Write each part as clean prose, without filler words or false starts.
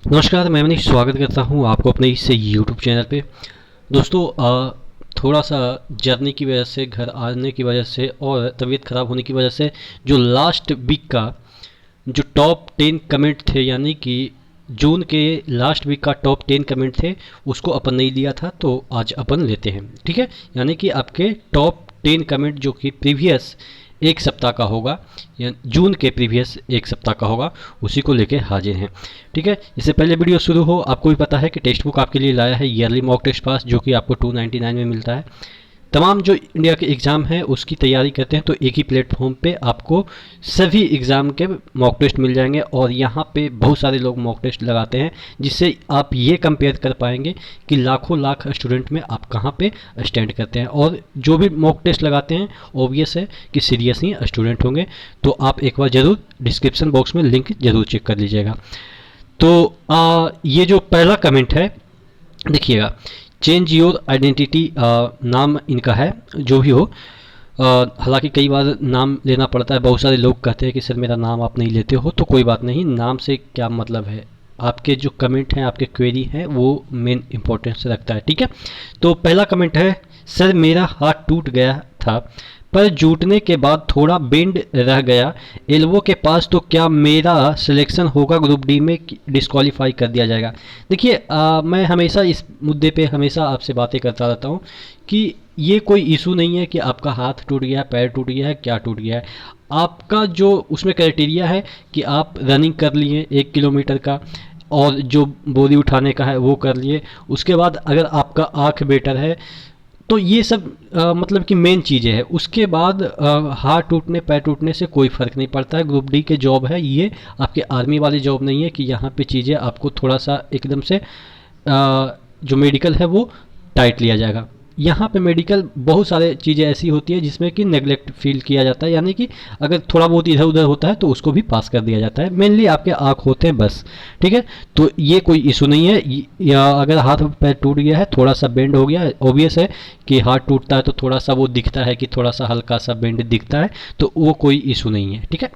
नमस्कार, मैं मनीष स्वागत करता हूँ आपको अपने इस यूट्यूब चैनल पे। दोस्तों, थोड़ा सा जर्नी की वजह से, घर आने की वजह से और तबीयत ख़राब होने की वजह से जो लास्ट वीक का जो टॉप 10 कमेंट थे, यानी कि जून के लास्ट वीक का टॉप 10 कमेंट थे, उसको अपन नहीं लिया था, तो आज अपन लेते हैं। ठीक है, यानी कि आपके टॉप 10 कमेंट जो कि प्रीवियस एक सप्ताह का होगा, या जून के प्रीवियस एक सप्ताह का होगा, उसी को लेके हाजिर हैं। ठीक है, इससे पहले वीडियो शुरू हो, आपको भी पता है कि टेक्स्ट बुक आपके लिए लाया है ईयरली मॉक टेस्ट पास, जो कि आपको 299 में मिलता है। तमाम जो इंडिया के एग्ज़ाम हैं उसकी तैयारी करते हैं तो एक ही प्लेटफॉर्म पे आपको सभी एग्ज़ाम के मॉक टेस्ट मिल जाएंगे, और यहाँ पे बहुत सारे लोग मॉक टेस्ट लगाते हैं, जिससे आप ये कंपेयर कर पाएंगे कि लाखों लाख स्टूडेंट में आप कहाँ पे स्टैंड करते हैं। और जो भी मॉक टेस्ट लगाते हैं ऑब्वियस है कि सीरियस ही स्टूडेंट होंगे, तो आप एक बार ज़रूर डिस्क्रिप्शन बॉक्स में लिंक ज़रूर चेक कर लीजिएगा। तो ये जो पहला कमेंट है, देखिएगा, चेंज योर आइडेंटिटी नाम इनका है, जो भी हो। हालांकि कई बार नाम लेना पड़ता है, बहुत सारे लोग कहते हैं कि सर मेरा नाम आप नहीं लेते हो, तो कोई बात नहीं, नाम से क्या मतलब है, आपके जो कमेंट हैं, आपके क्वेरी हैं, वो मेन इंपॉर्टेंस रखता है। ठीक है, तो पहला कमेंट है, सर मेरा हाथ टूट गया था पर जुटने के बाद थोड़ा बेंड रह गया एल्बो के पास, तो क्या मेरा सिलेक्शन होगा ग्रुप डी में, डिस्क्वालीफाई कर दिया जाएगा। देखिए, मैं हमेशा इस मुद्दे पे हमेशा आपसे बातें करता रहता हूँ कि ये कोई इशू नहीं है कि आपका हाथ टूट गया है, पैर टूट गया है, क्या टूट गया है। आपका जो उसमें क्राइटेरिया है कि आप रनिंग कर लिए 1 किलोमीटर का, और जो बोरी उठाने का है वो कर लिए, उसके बाद अगर आपका आँख बेटर है, तो ये सब मतलब कि मेन चीज़ें हैं। उसके बाद हाथ टूटने पैर टूटने से कोई फ़र्क नहीं पड़ता है। ग्रुप डी के जॉब है ये, आपके आर्मी वाली जॉब नहीं है कि यहाँ पे चीज़ें आपको थोड़ा सा एकदम से जो मेडिकल है वो टाइट लिया जाएगा। यहाँ पे मेडिकल बहुत सारे चीज़ें ऐसी होती है जिसमें कि नेगलेक्ट फील किया जाता है, यानी कि अगर थोड़ा बहुत इधर उधर होता है तो उसको भी पास कर दिया जाता है। मेनली आपके आँख होते हैं बस। ठीक है, तो ये कोई इशू नहीं है। या अगर हाथ पैर टूट गया है, थोड़ा सा बेंड हो गया है, ऑब्वियस है कि हाथ टूटता है तो थोड़ा सा वो दिखता है कि थोड़ा सा हल्का सा बेंड दिखता है, तो वो कोई इशू नहीं है। ठीक है,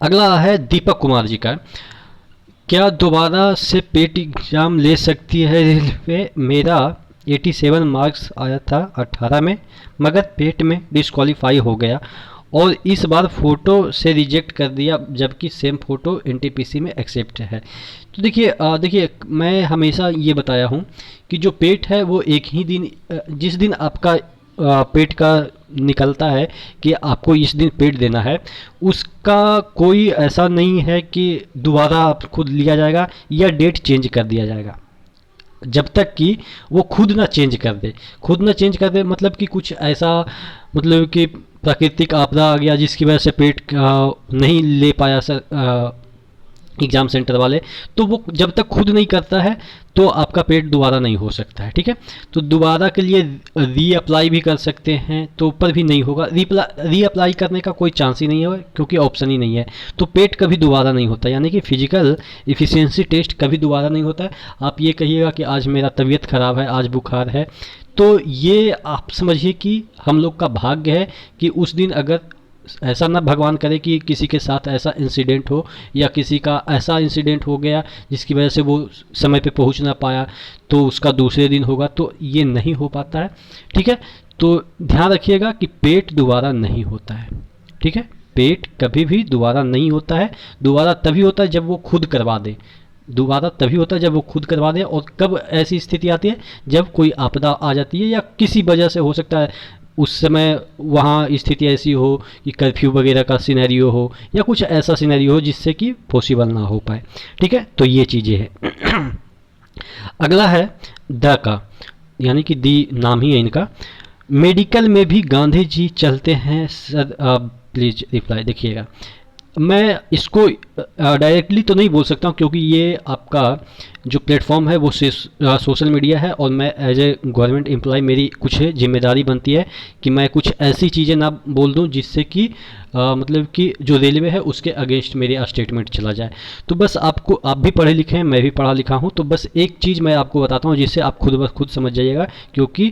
अगला है दीपक कुमार जी का, क्या दोबारा से पेट एग्ज़ाम ले सकती है रेलवे। मेरा 87 मार्क्स आया था 18 में, मगर पेट में डिस्क्वालीफाई हो गया और इस बार फ़ोटो से रिजेक्ट कर दिया, जबकि सेम फ़ोटो एनटीपीसी में एक्सेप्ट है। तो देखिए, मैं हमेशा ये बताया हूँ कि जो पेट है वो एक ही दिन, जिस दिन आपका पेट का निकलता है कि आपको इस दिन पेट देना है, उसका कोई ऐसा नहीं है कि दोबारा आप खुद लिया जाएगा या डेट चेंज कर दिया जाएगा, जब तक कि वो खुद ना चेंज कर दे। खुद ना चेंज कर दे मतलब कि कुछ ऐसा, मतलब कि प्राकृतिक आपदा आ गया जिसकी वजह से पेट नहीं ले पाया सर एग्ज़ाम सेंटर वाले, तो वो जब तक खुद नहीं करता है तो आपका पेट दोबारा नहीं हो सकता है। ठीक है, तो दोबारा के लिए री अप्लाई भी कर सकते हैं, तो ऊपर भी नहीं होगा। री अप्लाई करने का कोई चांस ही नहीं है क्योंकि ऑप्शन ही नहीं है, तो पेट कभी दोबारा नहीं होता, यानी कि फिजिकल इफ़िशियंसी टेस्ट कभी दोबारा नहीं होता है। आप ये कहिएगा कि आज मेरा तबीयत ख़राब है, आज बुखार है, तो ये आप समझिए कि हम लोग का भाग्य है कि उस दिन अगर ऐसा ना भगवान करे कि किसी के साथ ऐसा इंसिडेंट हो, या किसी का ऐसा इंसिडेंट हो गया जिसकी वजह से वो समय पे पहुंच ना पाया, तो उसका दूसरे दिन होगा, तो ये नहीं हो पाता है। ठीक है, तो ध्यान रखिएगा कि पेट दोबारा नहीं होता है। ठीक है, पेट कभी भी दोबारा नहीं होता है। दोबारा तभी होता है जब वो खुद करवा दे। दोबारा तभी होता है जब वो खुद करवा दे। और कब ऐसी स्थिति आती है, जब कोई आपदा आ जाती है या किसी वजह से, हो सकता है उस समय वहाँ स्थिति ऐसी हो कि कर्फ्यू वगैरह का सिनेरियो हो, या कुछ ऐसा सिनेरियो हो जिससे कि पॉसिबल ना हो पाए। ठीक है, तो ये चीज़ें हैं। अगला है द का, यानी कि दी नाम ही है इनका, मेडिकल में भी गांधी जी चलते हैं सर, प्लीज रिप्लाई। देखिएगा, मैं इसको डायरेक्टली तो नहीं बोल सकता हूँ क्योंकि ये आपका जो प्लेटफॉर्म है वो सोशल मीडिया है, और मैं एज ए गवर्नमेंट एम्प्लॉय मेरी कुछ जिम्मेदारी बनती है कि मैं कुछ ऐसी चीज़ें ना बोल दूं जिससे कि मतलब कि जो रेलवे है उसके अगेंस्ट मेरी स्टेटमेंट चला जाए। तो बस आपको, आप भी पढ़े लिखे हैं, मैं भी पढ़ा लिखा हूँ, तो बस एक चीज़ मैं आपको बताता हूँ जिससे आप खुद ब खुद समझ जाइएगा, क्योंकि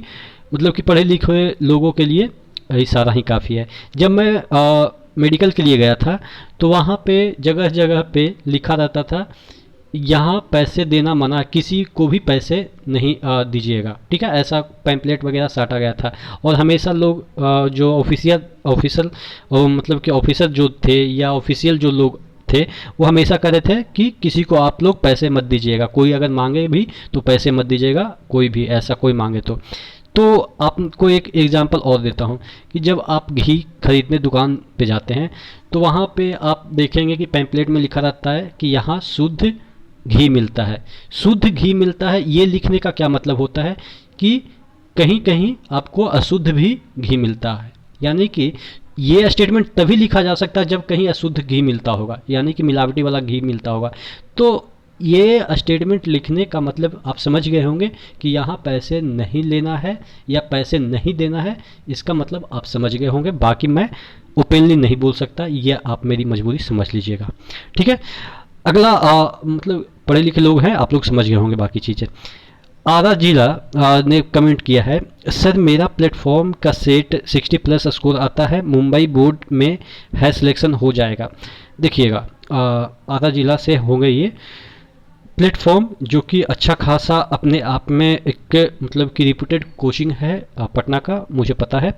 मतलब कि पढ़े लिखे लोगों के लिए इशारा ही काफ़ी है। जब मैं मेडिकल के लिए गया था तो वहाँ पे जगह जगह पे लिखा रहता था यहाँ पैसे देना मना, किसी को भी पैसे नहीं दीजिएगा, ठीक है। ऐसा पैम्पलेट वगैरह साटा गया था। और हमेशा लोग जो ऑफिसर मतलब कि ऑफिसर जो थे या ऑफिशियल जो लोग थे, वो हमेशा कह रहे थे कि किसी को आप लोग पैसे मत दीजिएगा, कोई अगर मांगे भी तो पैसे मत दीजिएगा, कोई भी ऐसा कोई मांगे तो आपको एक एग्जांपल और देता हूँ कि जब आप घी खरीदने दुकान पे जाते हैं तो वहाँ पे आप देखेंगे कि पैम्पलेट में लिखा रहता है कि यहाँ शुद्ध घी मिलता है। शुद्ध घी मिलता है, ये लिखने का क्या मतलब होता है कि कहीं कहीं आपको अशुद्ध भी घी मिलता है। यानी कि ये स्टेटमेंट तभी लिखा जा सकता है जब कहीं अशुद्ध घी मिलता होगा, यानी कि मिलावटी वाला घी मिलता होगा। तो ये स्टेटमेंट लिखने का मतलब आप समझ गए होंगे कि यहाँ पैसे नहीं लेना है या पैसे नहीं देना है, इसका मतलब आप समझ गए होंगे। बाकी मैं ओपनली नहीं बोल सकता, ये आप मेरी मजबूरी समझ लीजिएगा, ठीक है। अगला मतलब पढ़े लिखे लोग हैं, आप लोग समझ गए होंगे बाकी चीज़ें। आरा जिला ने कमेंट किया है, सर मेरा प्लेटफॉर्म का सेट 60+ स्कोर आता है, मुंबई बोर्ड में है, सिलेक्शन हो जाएगा। देखिएगा आरा जिला से हो गई ये प्लेटफॉर्म, जो कि अच्छा खासा अपने आप में एक मतलब कि रिप्यूटेड कोचिंग है पटना का, मुझे पता है।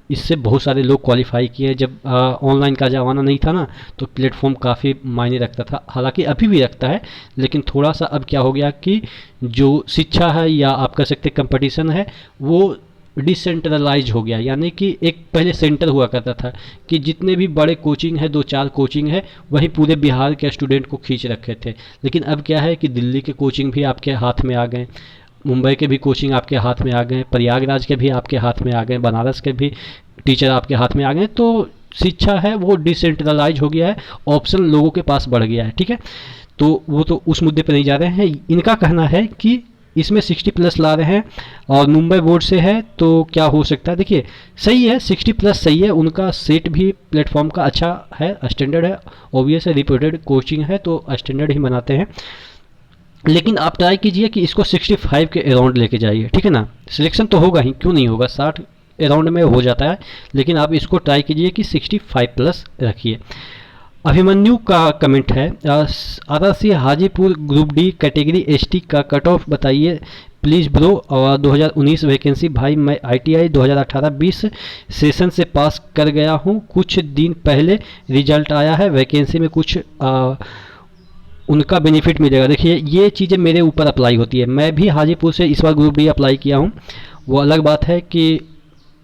इससे बहुत सारे लोग क्वालिफाई किए। जब ऑनलाइन का ज़माना नहीं था ना, तो प्लेटफॉर्म काफ़ी मायने रखता था, हालांकि अभी भी रखता है, लेकिन थोड़ा सा अब क्या हो गया कि जो शिक्षा है या आप कह सकते कंपटीशन है वो डिसेंट्रलाइज हो गया। यानी कि एक पहले सेंटर हुआ करता था कि जितने भी बड़े कोचिंग है, 2-4 कोचिंग है, वही पूरे बिहार के स्टूडेंट को खींच रखे थे। लेकिन अब क्या है कि दिल्ली के कोचिंग भी आपके हाथ में आ गए, मुंबई के भी कोचिंग आपके हाथ में आ गए, प्रयागराज के भी आपके हाथ में आ गए, बनारस के भी टीचर आपके हाथ में आ गए। तो शिक्षा है वो डिसेंट्रलाइज हो गया है, ऑप्शन लोगों के पास बढ़ गया है, ठीक है। तो वो तो उस मुद्दे पर नहीं जा रहे हैं। इनका कहना है कि इसमें 60+ ला रहे हैं और मुंबई बोर्ड से है, तो क्या हो सकता है। देखिए सही है, 60+ सही है, उनका सेट भी प्लेटफॉर्म का अच्छा है, स्टैंडर्ड है, ऑब्वियस है, रिपोर्टेड कोचिंग है तो स्टैंडर्ड ही बनाते हैं। लेकिन आप ट्राई कीजिए कि इसको 65 के अराउंड लेके जाइए, ठीक है ना। सिलेक्शन तो होगा ही, क्यों नहीं होगा, 60 अराउंड में हो जाता है, लेकिन आप इसको ट्राई कीजिए कि 65+ रखिए। अभिमन्यु का कमेंट है, RC Hajipur group D category ST का कट ऑफ बताइए प्लीज़ ब्रो। और 2019 वैकेंसी भाई, मैं आईटीआई 2018-20 सेशन से पास कर गया हूँ, कुछ दिन पहले रिजल्ट आया है, वैकेंसी में कुछ उनका बेनिफिट मिलेगा। देखिए ये चीज़ें मेरे ऊपर अप्लाई होती है, मैं भी हाजीपुर से इस बार ग्रुप डी अप्लाई किया हूँ। वो अलग बात है कि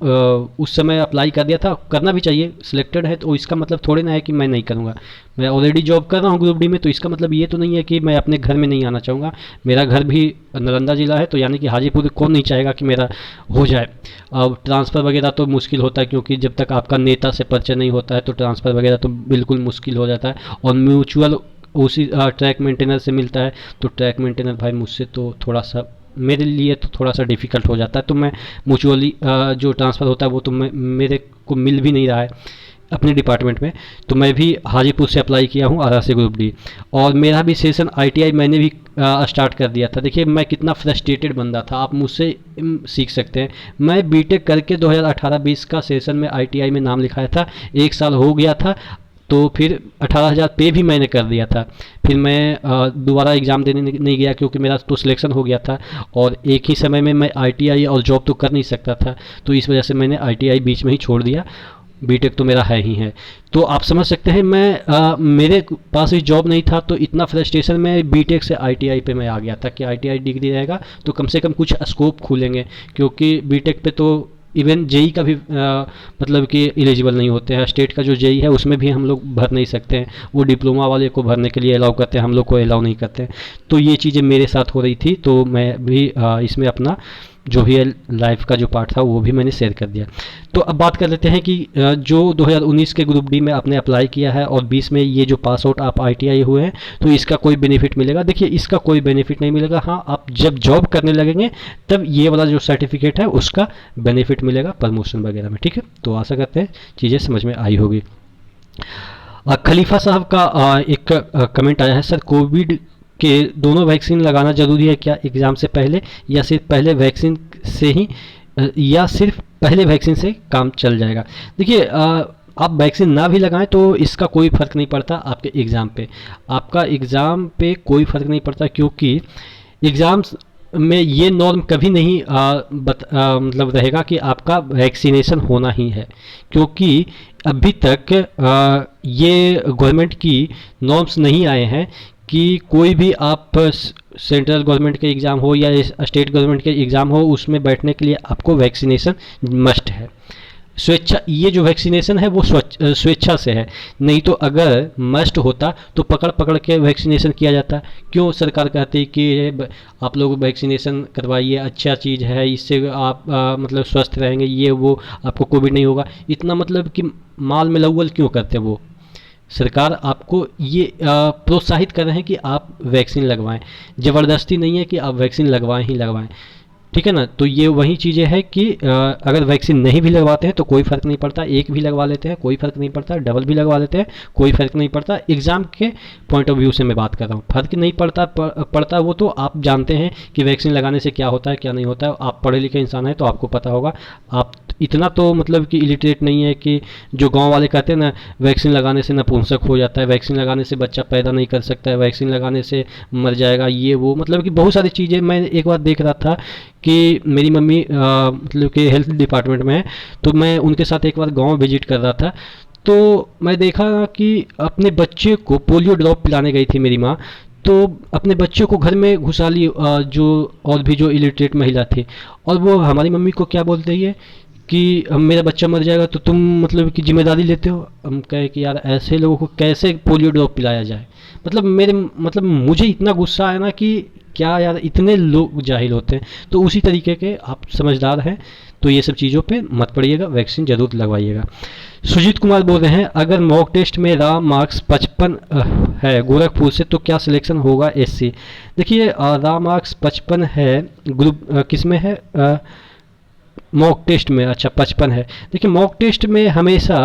उस समय अप्लाई कर दिया था, करना भी चाहिए, सिलेक्टेड है तो इसका मतलब थोड़े ना है कि मैं नहीं करूँगा। मैं ऑलरेडी जॉब कर रहा हूँ ग्रुप डी में, तो इसका मतलब ये तो नहीं है कि मैं अपने घर में नहीं आना चाहूँगा। मेरा घर भी नालंदा ज़िला है, तो यानी कि हाजीपुर कौन नहीं चाहेगा कि मेरा हो जाए। अब ट्रांसफ़र वगैरह तो मुश्किल होता है, क्योंकि जब तक आपका नेता से परिचय नहीं होता है तो ट्रांसफ़र वगैरह तो बिल्कुल मुश्किल हो जाता है। और म्यूचुअल उसी ट्रैक मेंटेनर से मिलता है, तो ट्रैक मेंटेनर भाई मुझसे तो थोड़ा सा, मेरे लिए तो थोड़ा सा डिफ़िकल्ट हो जाता है। तो मैं म्यूचुअली जो ट्रांसफ़र होता है वो तो मेरे को मिल भी नहीं रहा है अपने डिपार्टमेंट में। तो मैं भी हाजीपुर से अप्लाई किया हूँ आरसी ग्रुप डी, और मेरा भी सेशन आईटीआई मैंने भी स्टार्ट कर दिया था। देखिए मैं कितना फ्रस्ट्रेटेड बंदा था, आप मुझसे सीख सकते हैं। मैं बीटेक करके 2018-20 का सेशन में आईटीआई में नाम लिखाया था, 1 साल हो गया था, तो फिर 18,000 पे भी मैंने कर दिया था। फिर मैं दोबारा एग्ज़ाम देने नहीं गया, क्योंकि मेरा तो सिलेक्शन हो गया था और एक ही समय में मैं आईटीआई और जॉब तो कर नहीं सकता था, तो इस वजह से मैंने आईटीआई बीच में ही छोड़ दिया। बीटेक तो मेरा है ही है। तो आप समझ सकते हैं मेरे पास भी जॉब नहीं था, तो इतना फ्रस्ट्रेशन में बीटेक से आईटीआई पे मैं आ गया था कि आईटीआई डिग्री रहेगा तो कम से कम कुछ स्कोप खुलेंगे, क्योंकि बीटेक पे तो इवन जेई का भी मतलब कि एलिजिबल नहीं होते हैं। स्टेट का जो जेई है उसमें भी हम लोग भर नहीं सकते हैं, वो डिप्लोमा वाले को भरने के लिए अलाउ करते हैं, हम लोग को अलाउ नहीं करते हैं। तो ये चीज़ें मेरे साथ हो रही थी, तो मैं भी इसमें अपना जो भी लाइफ का जो पार्ट था वो भी मैंने शेयर कर दिया। तो अब बात कर लेते हैं कि जो 2019 के ग्रुप डी में आपने अप्लाई किया है और 20 में ये जो पास आउट आप आईटीआई हुए हैं, तो इसका कोई बेनिफिट मिलेगा? देखिए इसका कोई बेनिफिट नहीं मिलेगा। हाँ, आप जब जॉब करने लगेंगे तब ये वाला जो सर्टिफिकेट है उसका बेनिफिट मिलेगा प्रमोशन वगैरह में, ठीक है। तो आशा करते हैं चीज़ें समझ में आई होगी। खलीफा साहब का एक कमेंट आया है, सर कोविड के दोनों वैक्सीन लगाना ज़रूरी है क्या एग्ज़ाम से पहले, या सिर्फ पहले वैक्सीन से ही, या सिर्फ पहले वैक्सीन से काम चल जाएगा? देखिए आप वैक्सीन ना भी लगाएं तो इसका कोई फ़र्क नहीं पड़ता आपके एग्ज़ाम पे, आपका एग्ज़ाम पे कोई फ़र्क नहीं पड़ता, क्योंकि एग्ज़ाम्स में ये नॉर्म कभी नहीं मतलब रहेगा कि आपका वैक्सीनेशन होना ही है, क्योंकि अभी तक ये गवर्नमेंट की नॉर्म्स नहीं आए हैं कि कोई भी आप सेंट्रल गवर्नमेंट के एग्ज़ाम हो या स्टेट गवर्नमेंट के एग्ज़ाम हो, उसमें बैठने के लिए आपको वैक्सीनेशन मस्ट है। स्वेच्छा, ये जो वैक्सीनेशन है वो स्वेच्छा से है, नहीं तो अगर मस्ट होता तो पकड़ पकड़ के वैक्सीनेशन किया जाता। क्यों सरकार कहती है कि आप लोग वैक्सीनेशन करवाइए, अच्छा चीज़ है, इससे आप मतलब स्वस्थ रहेंगे, ये वो, आपको कोविड नहीं होगा। इतना मतलब कि माल में लव्वल क्यों करते हैं वो? सरकार आपको ये प्रोत्साहित कर रहे हैं कि आप वैक्सीन लगवाएं, ज़बरदस्ती नहीं है कि आप वैक्सीन लगवाएं ही लगवाएं, ठीक है ना। तो ये वही चीज़ें हैं कि अगर वैक्सीन नहीं भी लगवाते हैं तो कोई फ़र्क नहीं पड़ता, एक भी लगवा लेते हैं कोई फ़र्क नहीं पड़ता, डबल भी लगवा लेते हैं कोई फ़र्क नहीं पड़ता। एग्ज़ाम के पॉइंट ऑफ व्यू से मैं बात कर रहा हूँ, फ़र्क नहीं पड़ता पड़ता वो तो आप जानते हैं कि वैक्सीन लगाने से क्या होता है क्या नहीं होता है, आप पढ़े लिखे इंसान हैं तो आपको पता होगा। आप इतना तो मतलब कि इलिटरेट नहीं है कि जो गांव वाले कहते हैं ना, वैक्सीन लगाने से नपुंसक हो जाता है, वैक्सीन लगाने से बच्चा पैदा नहीं कर सकता है, वैक्सीन लगाने से मर जाएगा, ये वो, मतलब कि बहुत सारी चीज़ें। मैं एक बार देख रहा था कि मेरी मम्मी मतलब कि हेल्थ डिपार्टमेंट में है, तो मैं उनके साथ एक बार गांव विजिट कर रहा था, तो मैं देखा कि अपने बच्चे को पोलियो ड्रॉप पिलाने गई थी मेरी माँ, तो अपने बच्चे को घर में घुसा ली जो और भी जो इलिटरेट महिला थी, और वो हमारी मम्मी को क्या बोलते हैं कि अब मेरा बच्चा मर जाएगा तो तुम मतलब कि जिम्मेदारी लेते हो। हम कहे कि यार ऐसे लोगों को कैसे पोलियो ड्रॉप पिलाया जाए, मतलब मेरे मतलब मुझे इतना गुस्सा आया ना कि क्या यार, इतने लोग जाहिल होते हैं। तो उसी तरीके के आप समझदार हैं तो ये सब चीज़ों पे मत पड़िएगा, वैक्सीन जरूर लगवाइएगा। सुजीत कुमार बोल रहे हैं, अगर मॉक टेस्ट में रा मार्क्स 55 है गोरखपुर से तो क्या सिलेक्शन होगा एससी? देखिए रा मार्क्स 55 है, ग्रुप किस में है? मॉक टेस्ट में, अच्छा 55 है। देखिए मॉक टेस्ट में हमेशा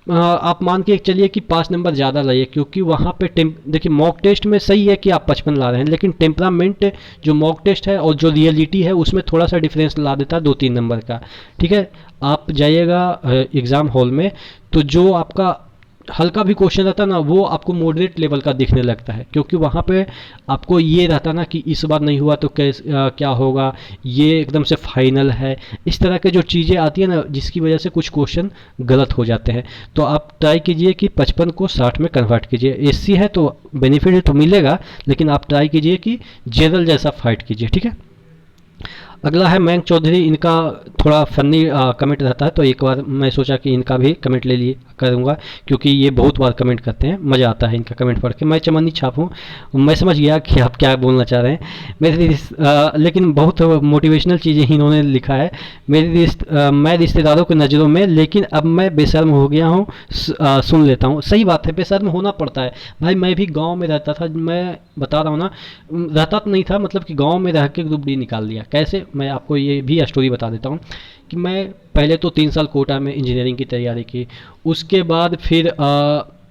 आप मान के चलिए कि 5 नंबर ज़्यादा लाइए, क्योंकि वहाँ पे देखिए मॉक टेस्ट में सही है कि आप 55 ला रहे हैं, लेकिन टेम्परामेंट जो मॉक टेस्ट है और जो रियलिटी है उसमें थोड़ा सा डिफरेंस ला देता है 2-3 नंबर का, ठीक है। आप जाइएगा एग्ज़ाम हॉल में तो जो आपका हल्का भी क्वेश्चन रहता है ना, वो आपको मॉडरेट लेवल का दिखने लगता है, क्योंकि वहाँ पे आपको ये रहता ना कि इस बार नहीं हुआ तो क्या होगा, ये एकदम से फाइनल है, इस तरह के जो चीज़ें आती है ना, जिसकी वजह से कुछ क्वेश्चन गलत हो जाते हैं। तो आप ट्राई कीजिए कि 55 को 60 में कन्वर्ट कीजिए। एससी है तो बेनिफिट तो मिलेगा, लेकिन आप ट्राई कीजिए कि जनरल जैसा फाइट कीजिए, ठीक है। अगला है मयंक चौधरी, इनका थोड़ा फनी कमेंट रहता है, तो एक बार मैं सोचा कि इनका भी कमेंट ले लिए करूँगा, क्योंकि ये बहुत बार कमेंट करते हैं, मज़ा आता है इनका कमेंट पढ़ के। मैं चमन्नी छाप हूँ, मैं समझ गया कि आप क्या बोलना चाह रहे हैं लेकिन बहुत मोटिवेशनल चीज़ें इन्होंने लिखा है। मैं रिश्तेदारों की नज़रों में, लेकिन अब मैं बेशर्म हो गया हूँ, सुन लेता हूँ। सही बात है, बेशर्म होना पड़ता है भाई। मैं भी गाँव में रहता था, मैं बता रहा हूँ ना, रहता तो नहीं था, मतलब कि गाँव में रह के ग्रुप डी निकाल दिया। कैसे, मैं आपको ये भी स्टोरी बता देता हूँ कि मैं पहले तो 3 साल कोटा में इंजीनियरिंग की तैयारी की, उसके बाद फिर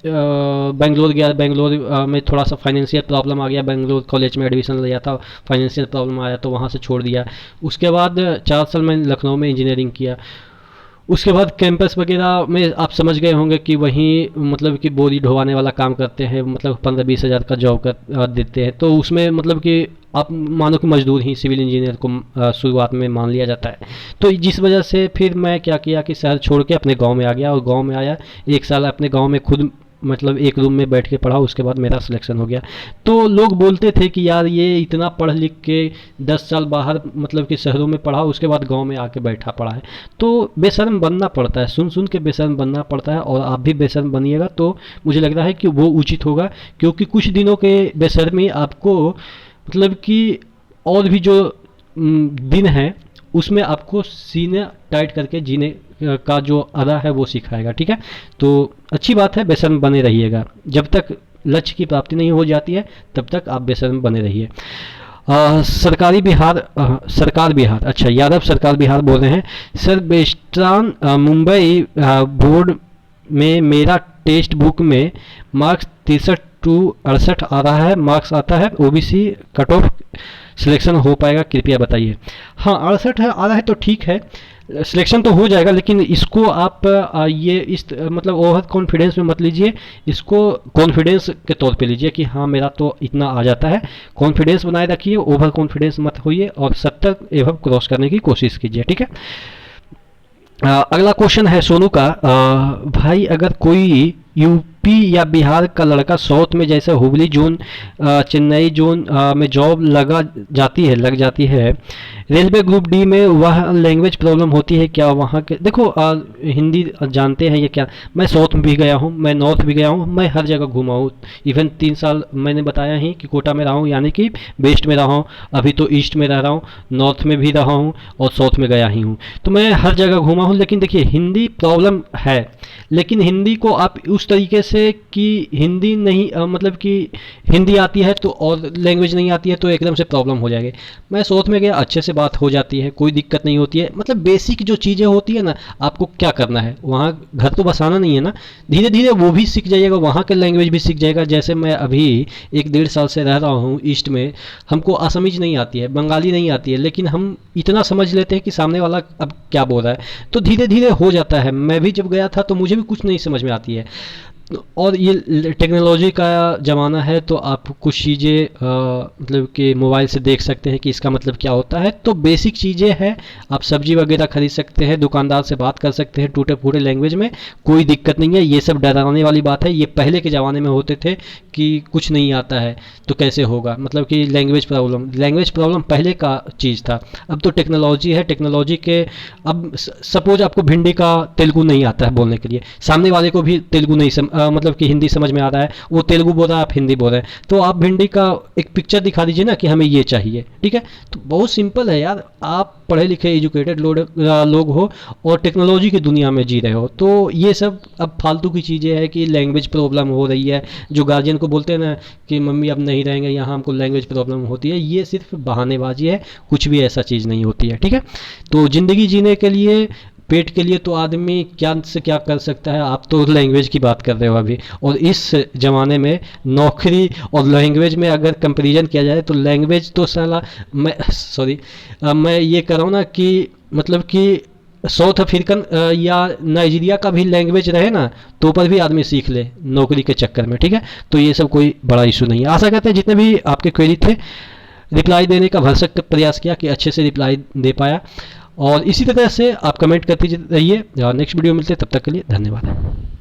बेंगलोर गया। बेंगलोर में थोड़ा सा फाइनेंशियल प्रॉब्लम आ गया, बेंगलोर कॉलेज में एडमिशन लिया था, फाइनेंशियल प्रॉब्लम आया तो वहाँ से छोड़ दिया। उसके बाद 4 साल मैंने लखनऊ में इंजीनियरिंग किया। उसके बाद कैंपस वगैरह में आप समझ गए होंगे कि वहीं मतलब कि बोरी ढोवाने वाला काम करते हैं, मतलब 15-20 हज़ार का जॉब कर देते हैं, तो उसमें मतलब कि आप मानो कि मजदूर ही सिविल इंजीनियर को शुरुआत में मान लिया जाता है। तो जिस वजह से फिर मैं क्या किया कि शहर छोड़ के अपने गांव में आ गया, और गांव में आया 1 साल अपने गांव में खुद मतलब एक रूम में बैठ के पढ़ा, उसके बाद मेरा सिलेक्शन हो गया। तो लोग बोलते थे कि यार ये इतना पढ़ लिख के 10 साल बाहर मतलब कि शहरों में पढ़ा, उसके बाद गांव में आके बैठा पड़ा है। तो बेशर्म बनना पड़ता है, सुन सुन के बेशर्म बनना पड़ता है, और आप भी बेशर्म बनिएगा तो मुझे लग रहा है कि वो उचित होगा, क्योंकि कुछ दिनों के बेशर्मी आपको मतलब कि और भी जो दिन है उसमें आपको सीने टाइट करके जीने का जो अदा है वो सिखाएगा, ठीक है। तो अच्छी बात है, बेशर्म बने रहिएगा, जब तक लक्ष्य की प्राप्ति नहीं हो जाती है तब तक आप बेशर्म बने रहिए। सरकारी बिहार सरकार बिहार, अच्छा यादव सरकार बिहार बोल रहे हैं, सर बेस्टान मुंबई बोर्ड में मेरा टेक्स्ट बुक में मार्क्स 63 टू 68 आ रहा है, मार्क्स आता है, ओबीसी कट ऑफ सिलेक्शन हो पाएगा, कृपया बताइए। हाँ 68 है आ रहा है तो ठीक है, सिलेक्शन तो हो जाएगा, लेकिन इसको आप ये इस मतलब ओवर कॉन्फिडेंस में मत लीजिए, इसको कॉन्फिडेंस के तौर पे लीजिए कि हाँ मेरा तो इतना आ जाता है। कॉन्फिडेंस बनाए रखिए, ओवर कॉन्फिडेंस मत होइए और 70 एवं क्रॉस करने की कोशिश कीजिए, ठीक है। अगला क्वेश्चन है सोनू का, भाई अगर कोई यूपी या बिहार का लड़का साउथ में जैसे हुबली जोन, चेन्नई जोन में जॉब लग जाती है, रेलवे ग्रुप डी में, वह लैंग्वेज प्रॉब्लम होती है क्या वहाँ के? देखो हिंदी जानते हैं ये क्या, मैं साउथ में भी गया हूँ, मैं नॉर्थ भी गया हूँ, मैं हर जगह घूमा हूँ। इवन 3 साल मैंने बताया ही कि कोटा में रहा हूँ, यानी कि वेस्ट में रहा हूँ, अभी तो ईस्ट में रह रहा हूँ, नॉर्थ में भी रहा हूँ और साउथ में गया ही हूँ, तो मैं हर जगह घूमा हूँ। लेकिन देखिए हिंदी प्रॉब्लम है, लेकिन हिंदी को आप उस तरीके से कि हिंदी नहीं मतलब कि हिंदी आती है तो और लैंग्वेज नहीं आती है तो एकदम से प्रॉब्लम हो जाएगी। मैं साउथ में गया, अच्छे से बात हो जाती है, कोई दिक्कत नहीं होती है। मतलब बेसिक जो चीज़ें होती है ना, आपको क्या करना है, वहाँ घर तो बसाना नहीं है ना, धीरे धीरे वो भी सीख जाइएगा, वहाँ का लैंग्वेज भी सीख जाएगा। जैसे मैं अभी 1-1.5 साल से रह रहा हूँ ईस्ट में, हमको असमीज नहीं आती है, बंगाली नहीं आती है, लेकिन हम इतना समझ लेते हैं कि सामने वाला अब क्या बोल रहा है, तो धीरे धीरे हो जाता है। मैं भी जब गया था तो मुझे भी कुछ नहीं समझ में आती है, और ये टेक्नोलॉजी का ज़माना है तो आप कुछ चीज़ें मतलब कि मोबाइल से देख सकते हैं कि इसका मतलब क्या होता है। तो बेसिक चीज़ें हैं, आप सब्जी वगैरह खरीद सकते हैं, दुकानदार से बात कर सकते हैं टूटे फूटे लैंग्वेज में, कोई दिक्कत नहीं है। ये सब डराने वाली बात है, ये पहले के ज़माने में होते थे कि कुछ नहीं आता है तो कैसे होगा, मतलब कि लैंग्वेज प्रॉब्लम पहले का चीज़ था। अब तो टेक्नोलॉजी है, टेक्नोलॉजी के अब सपोज आपको भिंडी का तेलुगु नहीं आता है बोलने के लिए, सामने वाले को भी तेलुगु नहीं मतलब कि हिंदी समझ में आ रहा है, वो तेलुगु बोल रहा है, आप हिंदी बोल रहे हैं, तो आप भिंडी का एक पिक्चर दिखा दीजिए ना कि हमें ये चाहिए, ठीक है। तो बहुत सिंपल है यार, आप पढ़े लिखे एजुकेटेड लोग हो और टेक्नोलॉजी की दुनिया में जी रहे हो, तो ये सब अब फालतू की चीज़ें हैं कि लैंग्वेज प्रॉब्लम हो रही है। जो गार्जियन को बोलते हैं ना कि मम्मी अब नहीं रहेंगे यहाँ, हमको लैंग्वेज प्रॉब्लम होती है, ये सिर्फ बहानेबाजी है, कुछ भी ऐसा चीज़ नहीं होती है, ठीक है। तो ज़िंदगी जीने के लिए, पेट के लिए तो आदमी क्या से क्या कर सकता है। आप तो लैंग्वेज की बात कर रहे हो अभी, और इस ज़माने में नौकरी और लैंग्वेज में अगर कंपैरिजन किया जाए तो लैंग्वेज तो साला मैं ये कर रहा हूँ ना कि मतलब कि साउथ अफ्रीकन या नाइजीरिया का भी लैंग्वेज रहे ना तो पर भी आदमी सीख ले नौकरी के चक्कर में, ठीक है। तो ये सब कोई बड़ा इशू नहीं है। आशा करते हैं जितने भी आपके क्वेरी थे रिप्लाई देने का भरसक प्रयास किया कि अच्छे से रिप्लाई दे पाया, और इसी तरह से आप कमेंट करते रहिए। नेक्स्ट वीडियो मिलते हैं, तब तक के लिए धन्यवाद।